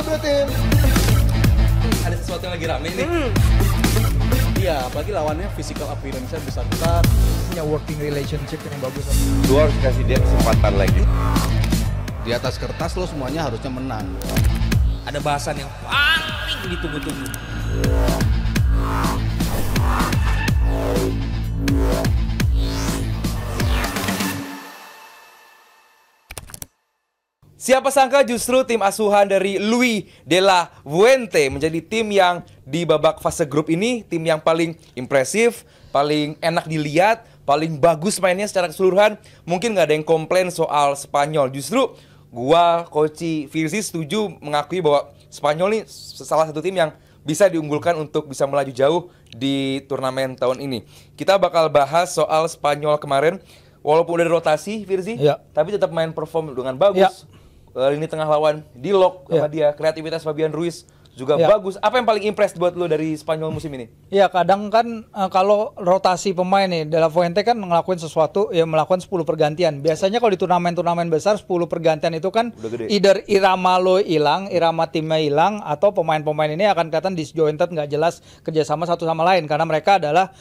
Blue Team. Ada sesuatu yang lagi rame nih. Iya, apalagi lawannya physical appearance-nya besar-besar, punya working relationship yang bagus. Lu harus kasih dia kesempatan lagi. Di atas kertas lo semuanya harusnya menang. Ada bahasan yang paling ditunggu-tunggu. Siapa sangka justru tim asuhan dari Luis de la Fuente menjadi tim yang di babak fase grup ini tim yang paling impresif, paling enak dilihat, paling bagus mainnya secara keseluruhan. Mungkin nggak ada yang komplain soal Spanyol. Justru gua, Coach Firzi setuju mengakui bahwa Spanyol ini salah satu tim yang bisa diunggulkan untuk bisa melaju jauh di turnamen tahun ini. Kita bakal bahas soal Spanyol kemarin. Walaupun udah rotasi Firzi, Ya. tapi tetap main perform dengan bagus. Ya. Lini tengah lawan di lock sama dia, kreativitas Fabian Ruiz juga bagus. Apa yang paling impress buat lo dari Spanyol musim ini? Ya kadang kan kalau rotasi pemain nih, De La Fuente kan ngelakuin sesuatu, ya melakukan 10 pergantian. Biasanya kalau di turnamen-turnamen besar 10 pergantian itu kan either irama lo hilang, irama timnya hilang, atau pemain-pemain ini akan kelihatan disjointed, nggak jelas kerjasama satu sama lain karena mereka adalah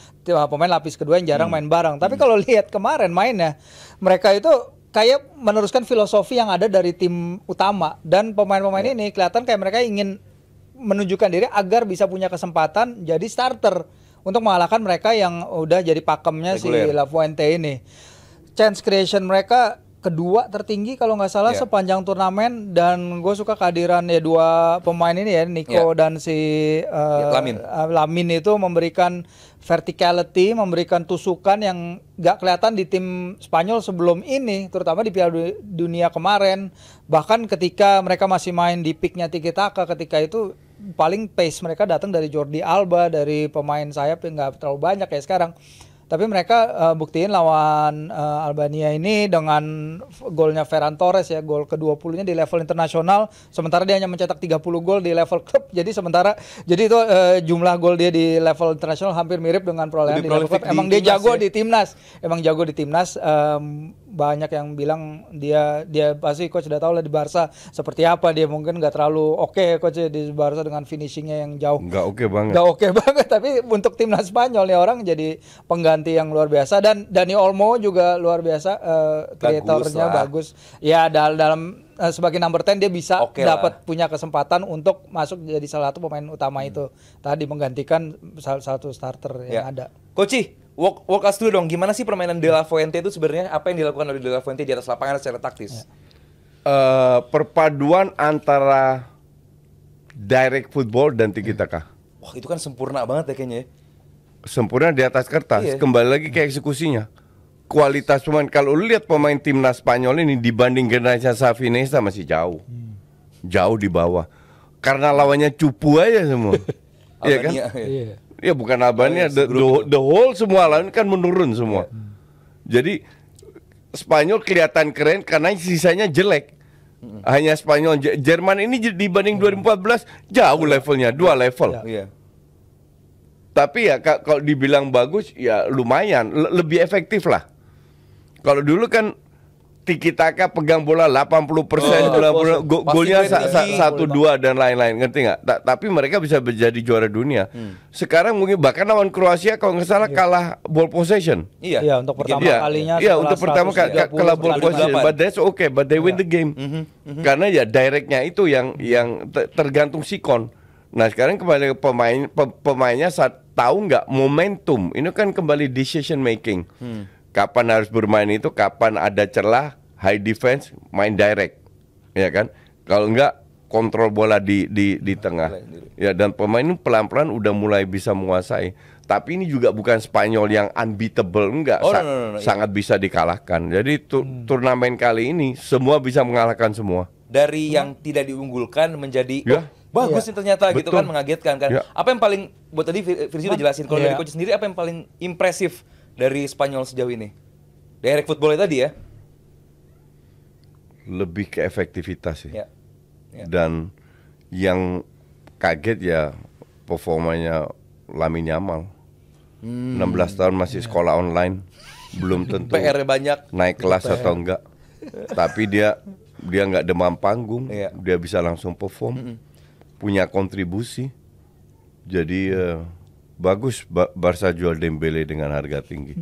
pemain lapis kedua yang jarang main bareng. Tapi kalau lihat kemarin mainnya, mereka itu kayak meneruskan filosofi yang ada dari tim utama, dan pemain-pemain ini kelihatan kayak mereka ingin menunjukkan diri agar bisa punya kesempatan jadi starter untuk mengalahkan mereka yang udah jadi pakemnya si La Fuente ini. Chance creation mereka kedua tertinggi kalau nggak salah sepanjang turnamen, dan gue suka kehadiran ya dua pemain ini ya, Nico dan si Lamin itu memberikan verticality, memberikan tusukan yang nggak kelihatan di tim Spanyol sebelum ini, terutama di Piala Dunia kemarin. Bahkan ketika mereka masih main di peaknya Tiki Taka, ketika itu paling pace mereka datang dari Jordi Alba, dari pemain sayap yang nggak terlalu banyak kayak sekarang. Tapi mereka buktiin lawan Albania ini dengan golnya Ferran Torres ya, gol ke-20-nya di level internasional, sementara dia hanya mencetak 30 gol di level klub. Jadi itu jumlah gol dia di level internasional hampir mirip dengan perolehan di level klub. Emang dia jago di timnas. Emang jago di timnas. Banyak yang bilang dia pasti coach udah tahu lah di Barca seperti apa dia, mungkin nggak terlalu oke coach di Barca dengan finishingnya yang jauh. Nggak oke banget. Tapi untuk timnas Spanyol nih orang jadi pengganti yang luar biasa, dan Dani Olmo juga luar biasa, kreatornya bagus. Ya dalam sebagai number 10 dia bisa dapat punya kesempatan untuk masuk jadi salah satu pemain utama itu tadi, menggantikan salah satu starter yang ada. Coach, walk us through dong, gimana sih permainan De La Fuente itu sebenarnya? Apa yang dilakukan oleh De La Fuente di atas lapangan secara taktis? Perpaduan antara direct football dan tiki taka. Wah, itu kan sempurna banget ya kayaknya ya. Sempurna di atas kertas, kembali lagi ke eksekusinya. Kualitas pemain, kalau lu lihat pemain timnas Spanyol ini dibanding generasi Xavi Iniesta masih jauh. Jauh di bawah. Karena lawannya cupu aja semua. Iya kan? Iya, bukan Albania, the whole semua lawan kan menurun semua. Jadi Spanyol kelihatan keren karena sisanya jelek. Hanya Spanyol, Jerman ini dibanding 2014 jauh levelnya, 2 level. Tapi ya kalau dibilang bagus ya lumayan, lebih efektif lah. Kalau dulu kan Tiki Taka pegang bola 80%, golnya 1-2 dan lain-lain, ngerti nggak? Tapi mereka bisa menjadi juara dunia. Sekarang mungkin bahkan lawan Kroasia kalau nggak salah kalah ball possession. Iya, untuk pertama kalinya. Iya, untuk pertama kali kalah ball possession. But that's okay, but they win the game. Karena ya directnya itu yang tergantung sikon. Nah sekarang kembali ke pemainnya tahu nggak momentum. Ini kan kembali decision making. Kapan harus bermain itu, kapan ada celah, high defense, main direct, ya kan? Kalau enggak kontrol bola di tengah. Ya, dan pemain ini pelan-pelan udah mulai bisa menguasai. Tapi ini juga bukan Spanyol yang unbeatable, enggak. Sangat bisa dikalahkan. Jadi turnamen kali ini semua bisa mengalahkan semua. Dari yang tidak diunggulkan menjadi bagus nih ternyata. Betul. Gitu kan, mengagetkan kan. Apa yang paling, buat tadi Firzi udah jelasin, kalau dari coach sendiri apa yang paling impresif dari Spanyol sejauh ini? Direct football tadi ya? Lebih ke efektivitas sih. Dan yang kaget ya performanya Lamine Yamal. 16 tahun masih sekolah online, belum tentu PR banyak, naik kelas atau enggak. Tapi dia nggak demam panggung, dia bisa langsung perform. punya kontribusi. Jadi bagus Barca jual Dembele dengan harga tinggi.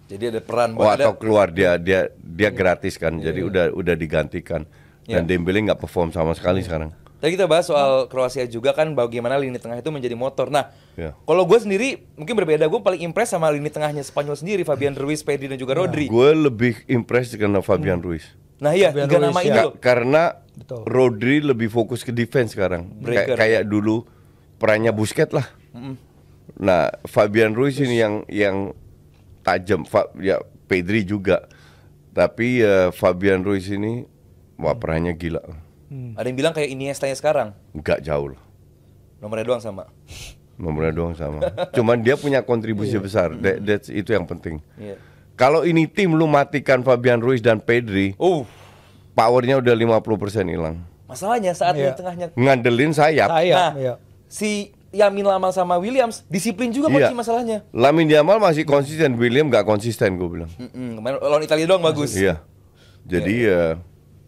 Jadi ada peran atau keluar dia gratis kan. Jadi udah digantikan. Dan Dembele nggak perform sama sekali sekarang. Tadi kita bahas soal Kroasia juga kan, bagaimana lini tengah itu menjadi motor. Nah, kalau gue sendiri mungkin berbeda. Gue paling impress sama lini tengahnya Spanyol sendiri, Fabian Ruiz, Pedri dan juga Rodri. Gue lebih impress karena Fabian Ruiz. Nah iya, tiga nama ini loh. Karena Rodri lebih fokus ke defense sekarang. Kayak dulu perannya Busquets lah. Nah, Fabian Ruiz ini yang tajam. Ya Pedri juga. Tapi Fabian Ruiz ini perannya gila. Ada yang bilang kayak Iniesta-nya sekarang. Enggak jauh lah. Nomornya doang sama. Cuman dia punya kontribusi besar. Itu yang penting. Kalau ini tim lu matikan Fabian Ruiz dan Pedri, powernya udah 50% hilang. Masalahnya saat di tengahnya ngandelin sayap. Nah, si Lamine Yamal sama Williams disiplin juga kunci masalahnya. Lamine Yamal masih konsisten, William nggak konsisten gue bilang. Kemarin lawan Italia doang bagus. Iya. Jadi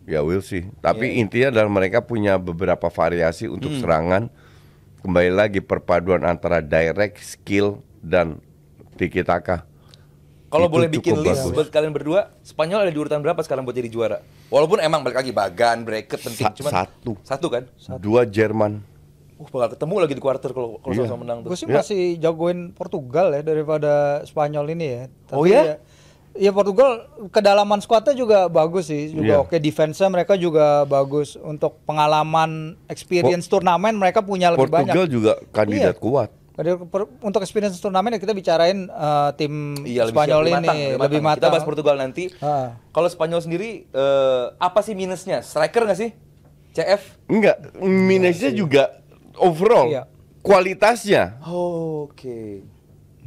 ya we'll see. Tapi intinya adalah mereka punya beberapa variasi untuk serangan. Kembali lagi perpaduan antara direct, skill, dan tiki-taka. Kalau boleh bikin list buat kalian berdua, Spanyol ada di urutan berapa sekarang buat jadi juara? Walaupun emang balik lagi Bagan, Bracket penting, cuman satu kan? Dua Jerman. Bakal ketemu lagi di quarter kalau sama menang tuh. Gue sih masih jagoin Portugal ya daripada Spanyol ini ya. Tapi ya Portugal kedalaman skuadnya juga bagus sih, juga oke, defense-nya mereka juga bagus, untuk pengalaman experience turnamen mereka punya lebih banyak. Portugal juga kandidat kuat. Untuk experience turnamen ya kita bicarain tim Spanyol ini lebih matang. Kita bahas Portugal nanti. Kalau Spanyol sendiri apa sih minusnya? Striker nggak sih? CF? Enggak, minusnya juga overall kualitasnya. Oke.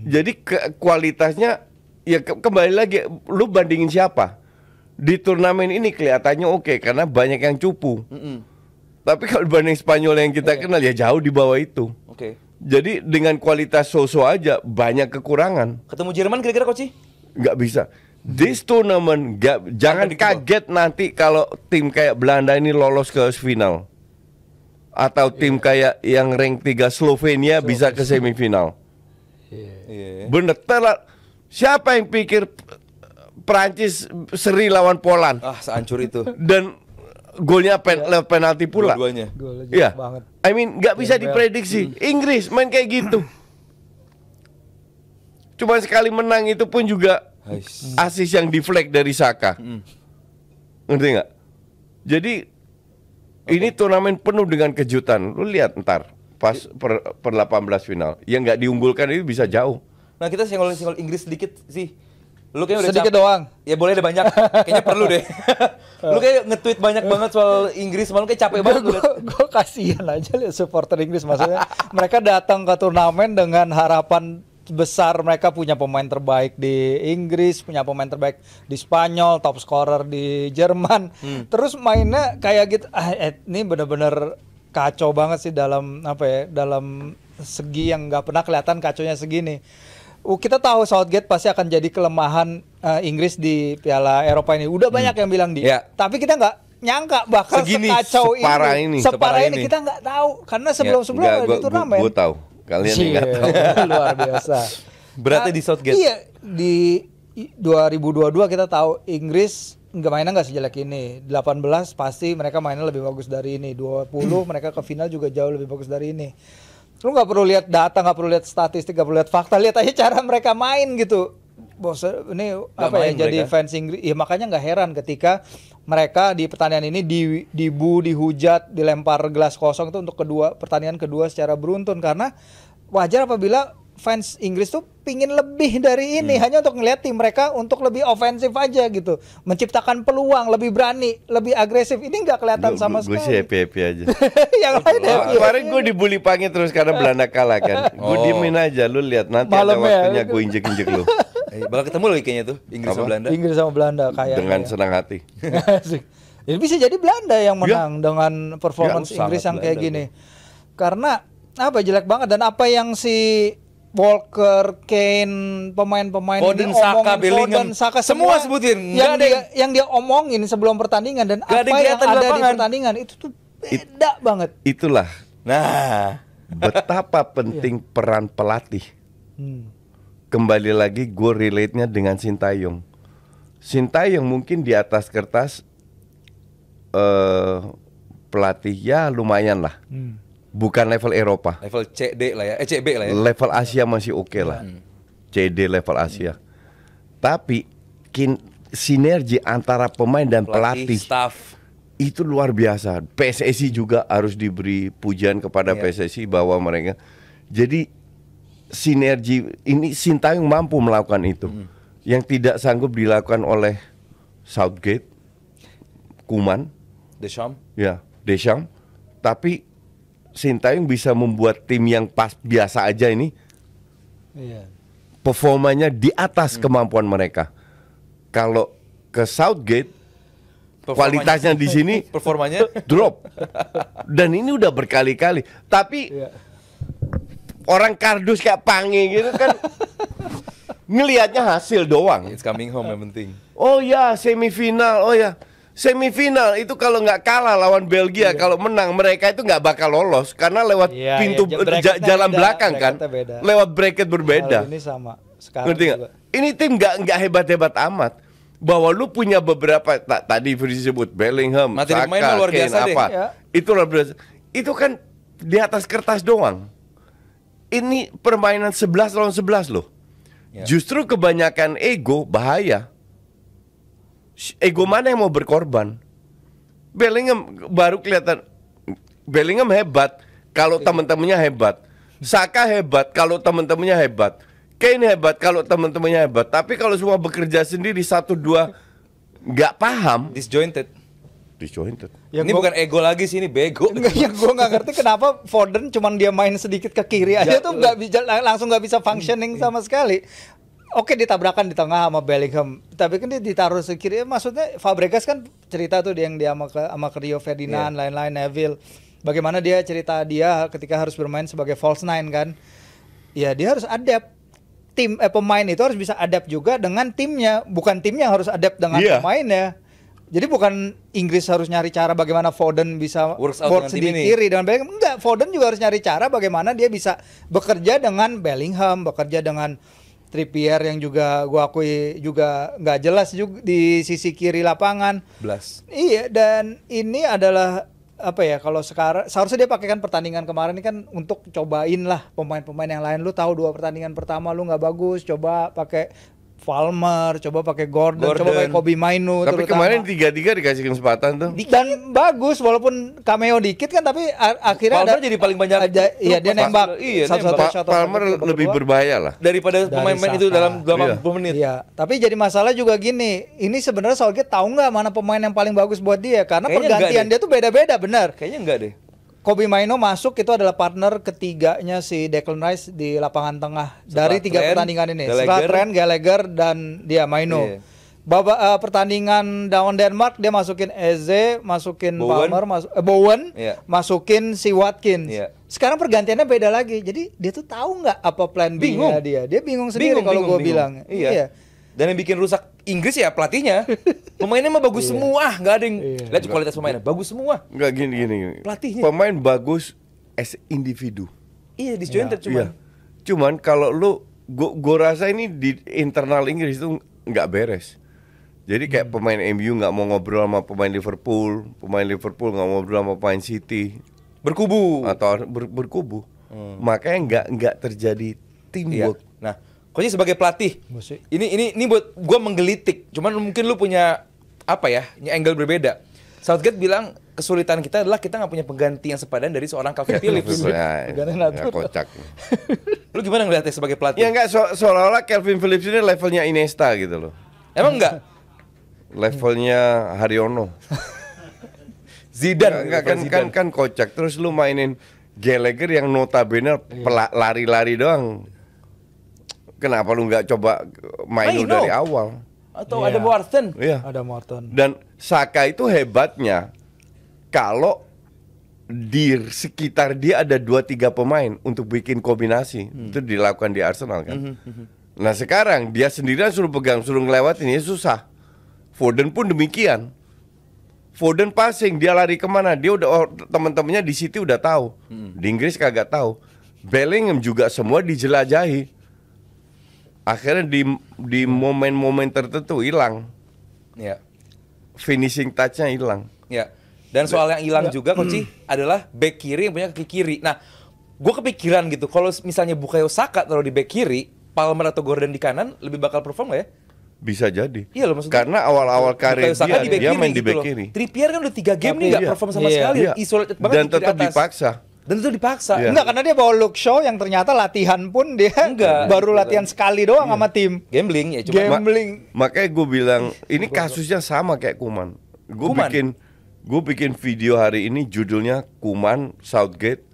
Jadi kualitasnya ya kembali lagi, lu bandingin siapa? Di turnamen ini kelihatannya oke karena banyak yang cupu. Tapi kalau dibanding Spanyol yang kita kenal ya jauh di bawah itu. Jadi dengan kualitas so-so aja banyak kekurangan. Ketemu Jerman kira-kira Coach? Nggak bisa. This tournament jangan kaget nanti kalau tim kayak Belanda ini lolos ke final. Atau tim kayak yang rank 3 Slovenia bisa ke semifinal. Bener telat. Siapa yang pikir Prancis seri lawan Poland? Sehancur itu. Dan golnya penalti pula. Dua-duanya. Iya. I mean nggak bisa diprediksi. Inggris main kayak gitu. Cuma sekali menang itu pun juga asis yang deflect dari Saka. Ngerti nggak? Jadi ini turnamen penuh dengan kejutan. Lu lihat ntar pas per 18 final. Yang nggak diunggulkan itu bisa jauh. Nah kita singgol Inggris sedikit sih. Lu kayaknya udah sedikit doang. Ya boleh deh banyak. Kayaknya perlu deh. Lu kayak nge-tweet banyak banget soal Inggris, malu kayak capek banget. Gue kasihan aja lihat supporter Inggris, maksudnya mereka datang ke turnamen dengan harapan besar, mereka punya pemain terbaik di Inggris, punya pemain terbaik di Spanyol, top scorer di Jerman. Terus mainnya kayak gitu. Ini bener-bener kacau banget sih dalam dalam segi yang nggak pernah kelihatan kacaunya segini. Kita tahu Southgate pasti akan jadi kelemahan Inggris di Piala Eropa ini. Udah banyak yang bilang tapi kita nggak nyangka bakal sekacau ini. Separah ini kita nggak tahu karena sebelum-sebelumnya di turnamen. Gue tahu, kalian nggak tahu. Luar biasa. Beratnya di Southgate. Iya, di 2022 kita tahu Inggris mainnya nggak sejelek ini. 18 pasti mereka mainnya lebih bagus dari ini. 20 mereka ke final juga jauh lebih bagus dari ini. Lu nggak perlu lihat data, nggak perlu lihat statistik, nggak perlu lihat fakta, lihat aja cara mereka main gitu. Bos, ini jadi fans Inggris, ya makanya nggak heran ketika mereka di pertandingan ini dihujat, dilempar gelas kosong itu untuk pertandingan kedua secara beruntun, karena wajar apabila fans Inggris tuh pingin lebih dari ini, hanya untuk ngelihat tim mereka untuk lebih ofensif aja gitu, menciptakan peluang, lebih berani, lebih agresif. Ini nggak kelihatan sama sekali. Gue sih happy aja. Yang lain happy. Kemarin gue dibully Pange terus karena Belanda kalah kan. Gue diemin aja, lu lihat nanti ada waktunya gue injek-injek lu. Bakal ketemu lagi kayaknya tuh Inggris sama Belanda. Inggris sama Belanda kayak dengan senang hati. Ini bisa jadi Belanda yang menang dengan performance Inggris yang kayak gini. Karena jelek banget, dan apa yang si Walker, Kane, pemain-pemain Foden, Saka, Bellingham, semua sebutin. Yang dia omongin sebelum pertandingan dan apa yang ada di pertandingan itu tuh beda banget. Itulah Nah, betapa penting peran pelatih. Kembali lagi gue relate-nya dengan Sintayong. Sintayong mungkin di atas kertas pelatih ya lumayan lah. Bukan level Eropa. level CD lah ya, CB lah ya. Level Asia masih oke lah. CD level Asia. Tapi sinergi antara pemain dan pelatih staff. itu luar biasa. PSSI juga harus diberi pujian kepada PSSI bahwa mereka. Jadi sinergi ini Sintayong mampu melakukan itu. Yang tidak sanggup dilakukan oleh Southgate, Koeman, Deschamps. Tapi Sintayong bisa membuat tim yang pas biasa aja ini performanya di atas kemampuan mereka. Kalau ke Southgate kualitasnya di sini performanya drop. Dan ini udah berkali-kali. Tapi orang kardus kayak Pange gitu kan ngelihatnya hasil doang. It's coming home yang penting. Oh ya, semifinal. Oh ya, semifinal itu kalau nggak kalah lawan Belgia, kalau menang mereka itu nggak bakal lolos karena lewat pintu jalan belakang kan, lewat bracket berbeda. Ini sama. Sekarang ngerti nggak? Ini tim nggak hebat-hebat amat. Bahwa lu punya beberapa tadi disebut Bellingham, materi Saka, pemainnya luar biasa Kane, apa? Itu luar biasa. Itu kan di atas kertas doang. Ini permainan 11 lawan 11 loh. Justru kebanyakan ego bahaya. Ego mana yang mau berkorban? Bellingham baru kelihatan. Bellingham hebat kalau teman-temannya hebat. Saka hebat kalau teman-temannya hebat. Kane hebat kalau teman-temannya hebat. Tapi kalau semua bekerja sendiri satu dua nggak paham. Disjointed. Ya Ini bukan ego lagi sih, ini bego. Yang gue nggak ngerti kenapa Foden cuman dia main sedikit ke kiri aja tuh nggak bisa langsung nggak bisa functioning sama sekali. Oke, ditabrakan di tengah sama Bellingham, tapi kan dia ditaruh ke kiri. Maksudnya Fabregas kan cerita tuh yang dia sama Rio Ferdinand, lain-lain, Neville. Bagaimana dia cerita dia ketika harus bermain sebagai false nine kan? Ya dia harus adapt. Pemain itu harus bisa adapt juga dengan timnya, bukan timnya harus adapt dengan pemainnya. Jadi bukan Inggris harus nyari cara bagaimana Foden bisa work di kiri dengan Bellingham. Enggak, Foden juga harus nyari cara bagaimana dia bisa bekerja dengan Bellingham, bekerja dengan Trippier yang juga gua akui juga nggak jelas juga di sisi kiri lapangan. Iya, dan ini adalah apa ya, kalau sekarang seharusnya dia pakaikan pertandingan kemarin ini kan untuk cobain lah pemain-pemain yang lain. Lu tahu 2 pertandingan pertama lu nggak bagus, coba pakai Palmer, coba pakai Gordon, coba pakai Kobbie Mainoo. Tapi kemarin 3-3 dikasih kesempatan tuh. Dan bagus walaupun cameo dikit kan, tapi akhirnya Palmer jadi paling banyak. Iya, dia nembak. Palmer lebih berbahaya lah daripada pemain-pemain itu dalam 80 menit. Iya, tapi jadi masalah juga gini. Ini sebenarnya Southgate tahu nggak mana pemain yang paling bagus buat dia? Karena pergantian dia tuh beda-beda, benar. Kayaknya enggak deh. Kobbie Mainoo masuk itu adalah partner ketiganya si Declan Rice di lapangan tengah dari 3 pertandingan ini. Setelah Trent, Gallagher dan dia Mainoo. Pertandingan lawan Denmark dia masukin Eze, masukin Palmer, Bowen, masukin si Watkins. Sekarang pergantiannya beda lagi. Jadi dia tuh tahu nggak apa plan B-nya dia. Dia bingung sendiri kalau gue bilang. Iya. Dan yang bikin rusak Inggris ya pelatihnya. Pemainnya mah bagus semua, nggak ada yang lihat kualitas pemainnya bagus semua. Nggak gini. Pelatihnya. Pemain bagus as individu. Iya, disjointed cuman kalau lu gue rasa ini di internal Inggris itu nggak beres. Jadi kayak pemain MU nggak mau ngobrol sama pemain Liverpool nggak mau ngobrol sama pemain City. Berkubu. Atau berkubu. Makanya nggak terjadi teamwork. Nah, Coach sebagai pelatih, ini buat gue menggelitik. Cuman mungkin lu punya apa ya, angle berbeda. Southgate bilang kesulitan kita adalah kita nggak punya pengganti yang sepadan dari seorang Calvin Phillips. Ya, kocak. Lu gimana ngeliatnya sebagai pelatih? Ya nggak, seolah-olah Calvin Phillips ini levelnya Iniesta gitu loh. Emang enggak? Levelnya Haryono. Zidane kan kocak. Terus lu mainin Gallagher yang notabene lari-lari doang. Kenapa lu nggak coba main dari awal? Atau ada Morton? Iya. Ada Morton. Dan Saka itu hebatnya kalau di sekitar dia ada 2-3 pemain untuk bikin kombinasi. Itu dilakukan di Arsenal kan. Nah sekarang dia sendirian suruh pegang, suruh ngelewatin, ini susah. Foden pun demikian. Foden passing, dia lari kemana? Dia udah teman-temannya di City udah tahu. Di Inggris kagak tahu. Bellingham juga semua dijelajahi. Akhirnya di momen-momen tertentu hilang. Ya. Finishing touch-nya hilang. Ya. Dan soal yang hilang juga Coach adalah back kiri yang punya kaki kiri. Nah, gue kepikiran gitu, kalau misalnya Bukayo Saka taruh di back kiri, Palmer atau Gordon di kanan lebih bakal perform gak ya? Bisa jadi. Iya loh maksudnya. Karena awal-awal karir dia main di back loh. kiri. Trippier kan udah 3 game nih gak perform sama sekali. Isolated banget Dan di kiri tetap atas. dipaksa. Dan itu dipaksa. Iya. Enggak, karena dia bawa Luke Shaw yang ternyata latihan pun dia baru latihan sekali doang sama tim. Gambling ya cuma. Makanya gue bilang ini kasusnya sama kayak Koeman. Gue bikin video hari ini judulnya Koeman Southgate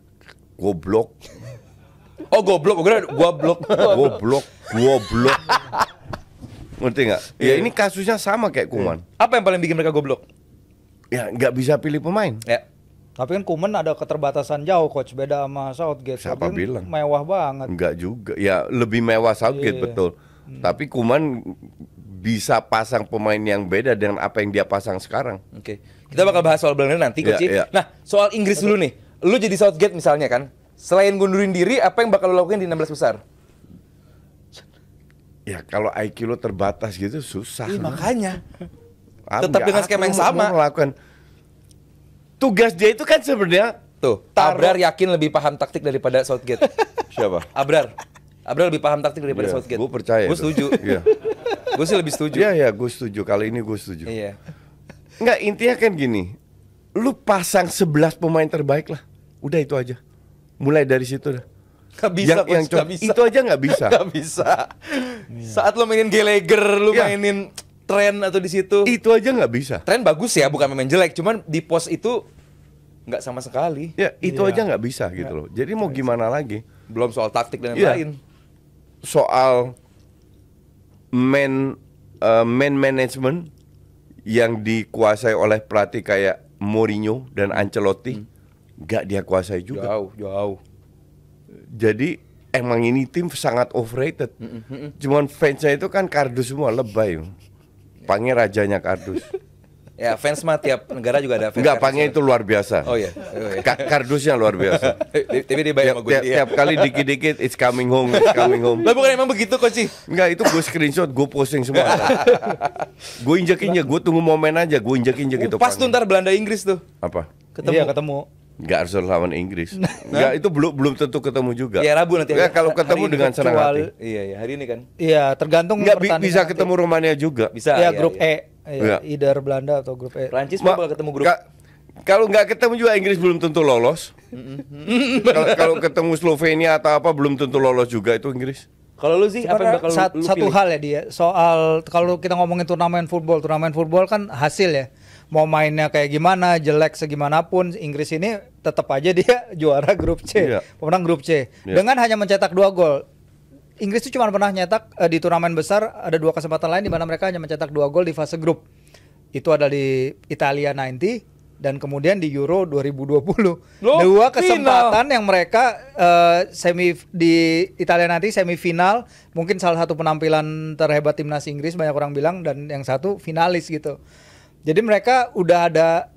goblok. Oh goblok, gue kira goblok. Goblok. Ngerti nggak? Ya ini kasusnya sama kayak Koeman. Apa yang paling bikin mereka goblok? Ya nggak bisa pilih pemain. Ya. Tapi kan Koeman ada keterbatasan jauh coach, beda sama Southgate. Siapa Southgate bilang? Mewah banget. Enggak juga. Ya lebih mewah Southgate betul. Tapi Koeman bisa pasang pemain yang beda dengan apa yang dia pasang sekarang. Oke. Kita bakal bahas soal Belanda nanti Coach. Nah, soal Inggris dulu nih. Lu jadi Southgate misalnya kan. Selain ngundurin diri, apa yang bakal lu lakuin di 16 besar? Ya kalau IQ lo terbatas gitu susah. Makanya. Tetap dengan skema yang sama. Melakukan. Tugas dia itu kan sebenarnya tuh, Abrar yakin lebih paham taktik daripada Southgate. Siapa? Abrar lebih paham taktik daripada Southgate. Gue percaya. Gue setuju. Iya. Gue sih lebih setuju. Iya, gue setuju. Kali ini gue setuju. Iya. Enggak, intinya kan gini. Lu pasang 11 pemain terbaik lah. Udah itu aja. Mulai dari situ dah. Gak bisa, gak bisa. Itu aja nggak bisa. Gak bisa. Saat lo mainin Gallagher, lo mainin Trent atau di situ. Itu aja nggak bisa. Trent bagus ya, bukan main jelek. Cuman di pos itu nggak sama sekali. Ya, itu aja nggak bisa gitu loh. Jadi mau gimana lagi? Belum soal taktik dan lain-lain. Soal man management yang dikuasai oleh pelatih kayak Mourinho dan Ancelotti nggak dia kuasai juga. Jauh. Jadi emang ini tim sangat overrated. Cuman fansnya itu kan kardus semua, lebay. Pangnya rajanya kardus. Ya fans mah tiap negara juga ada fans. Enggak, pangnya itu luar biasa. Oh iya. Kardusnya luar biasa. Tapi dia bayar sama gue. Tiap kali dikit-dikit it's coming home. Lah bukan emang begitu Coach? Enggak, itu gue screenshot, gue posting semua. Gue injek-injek, gue tunggu momen aja, gue injek-injek gitu. Pas tuh ntar Belanda Inggris tuh. Apa? Ketemu. Enggak harus lawan Inggris. Enggak, itu belum tentu ketemu juga. Ya Rabu nanti. Ya kalau ketemu dengan senang hati. Iya, hari ini kan. Iya, tergantung. Enggak bisa ketemu Rumania juga. Bisa. Ya grup E. Ya. Either Belanda atau grup E. Prancis bakal ketemu grup. Kalau nggak ketemu juga Inggris belum tentu lolos. Kalau ketemu Slovenia atau apa belum tentu lolos juga itu Inggris. Kalau lu sih apa yang bakal lu satu pilih? hal ya dia soal kalau kita ngomongin turnamen football kan hasil ya. Mau mainnya kayak gimana, jelek segimanapun, Inggris ini tetap aja dia juara grup C, pemenang grup C. Dengan hanya mencetak 2 gol. Inggris itu cuma pernah nyetak di turnamen besar, ada 2 kesempatan lain di mana mereka hanya mencetak 2 gol di fase grup. Itu ada di Italia 90 dan kemudian di Euro 2020. 2 kesempatan yang mereka di Italia nanti semifinal, mungkin salah satu penampilan terhebat timnas Inggris banyak orang bilang, dan yang satu finalis gitu. Jadi mereka udah ada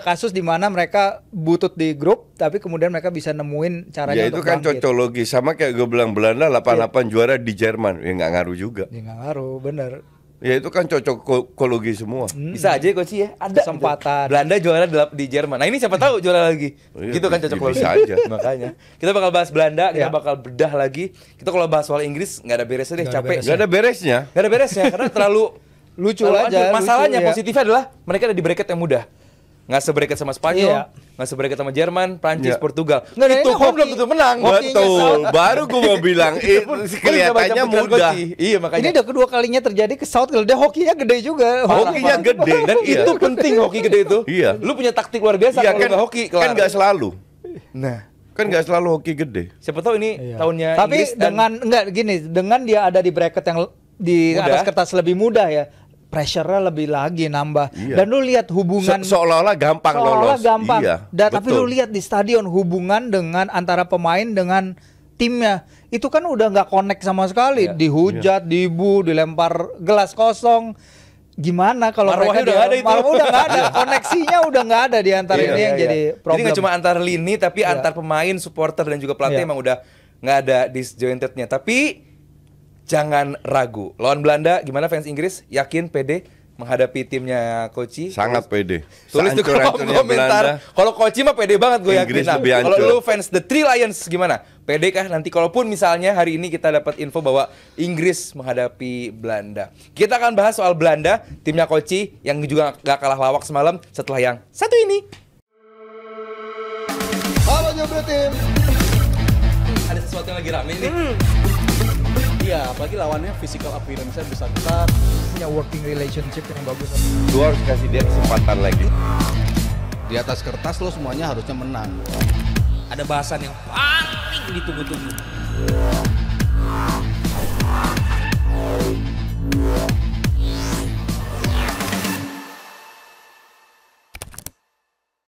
kasus di mana mereka butut di grup, tapi kemudian mereka bisa nemuin caranya. Ya itu kan cocologi, sama kayak gue bilang Belanda 88 juara di Jerman, ya nggak ngaruh juga. Ya nggak ngaruh, bener. Ya itu kan cocokologi semua. Bisa aja Coach ya, ada kesempatan. Gitu. Belanda juara di Jerman. Nah ini siapa tahu juara lagi. Gitu kan cocokologi. Bisa aja. Makanya kita bakal bahas Belanda, kita bakal bedah lagi. Kita kalau bahas soal Inggris nggak ada beresnya deh, capek. Nggak ada beresnya. Nggak ada beresnya karena terlalu lucu aja. Masalahnya lucu, positifnya adalah mereka ada di bracket yang mudah. Nggak sebracket sama Spanyol, nggak sebracket sama Jerman, Prancis, Portugal. Nggak, itu pun belum tentu menang. Betul. Baru gue mau bilang kelihatannya mudah. Iya makanya. Ini udah kedua kalinya terjadi ke Southgate. Dia hokinya gede juga. Hokinya gede dan itu penting hoki gede itu. Iya. Lu punya taktik luar biasa kalau nggak hoki. Kan nggak selalu. Nah. Kan nggak selalu hoki gede. Siapa tahu ini tahunnya Inggris. Tapi dengan dia ada di bracket yang di atas kertas lebih mudah ya. Pressure-nya lebih lagi nambah. Dan lu lihat hubungan seolah-olah gampang lolos. Iya, tapi lu lihat di stadion hubungan dengan antara pemain dengan timnya itu kan udah nggak connect sama sekali. Dihujat, dibu, dilempar gelas kosong. gimana kalau Marwahnya mereka udah nggak ada itu. Marwah udah nggak ada, koneksinya udah nggak ada di antara ini yang jadi problem. Jadi nggak cuma antar lini, tapi antar pemain, supporter dan juga pelatih emang udah nggak ada disjointednya. Tapi jangan ragu. Lawan Belanda, gimana fans Inggris? Yakin, pede menghadapi timnya Koci? Sangat pede. Tulis di kolom komentar. Kalau Koci mah pede banget gue yakin. Nah, kalau lu fans The Three Lions gimana? Pede kah nanti kalaupun misalnya hari ini kita dapat info bahwa Inggris menghadapi Belanda? Kita akan bahas soal Belanda, timnya Koci yang juga gak kalah lawak semalam setelah yang satu ini. Halo Nyobro Tim. Ada sesuatu yang lagi rame nih. Iya, apalagi lawannya physical appearance-nya besar-besar, punya working relationship yang bagus. Lu harus kasih dia kesempatan lagi. di atas kertas lo semuanya harusnya menang. Ada bahasan yang paling ditunggu-tunggu.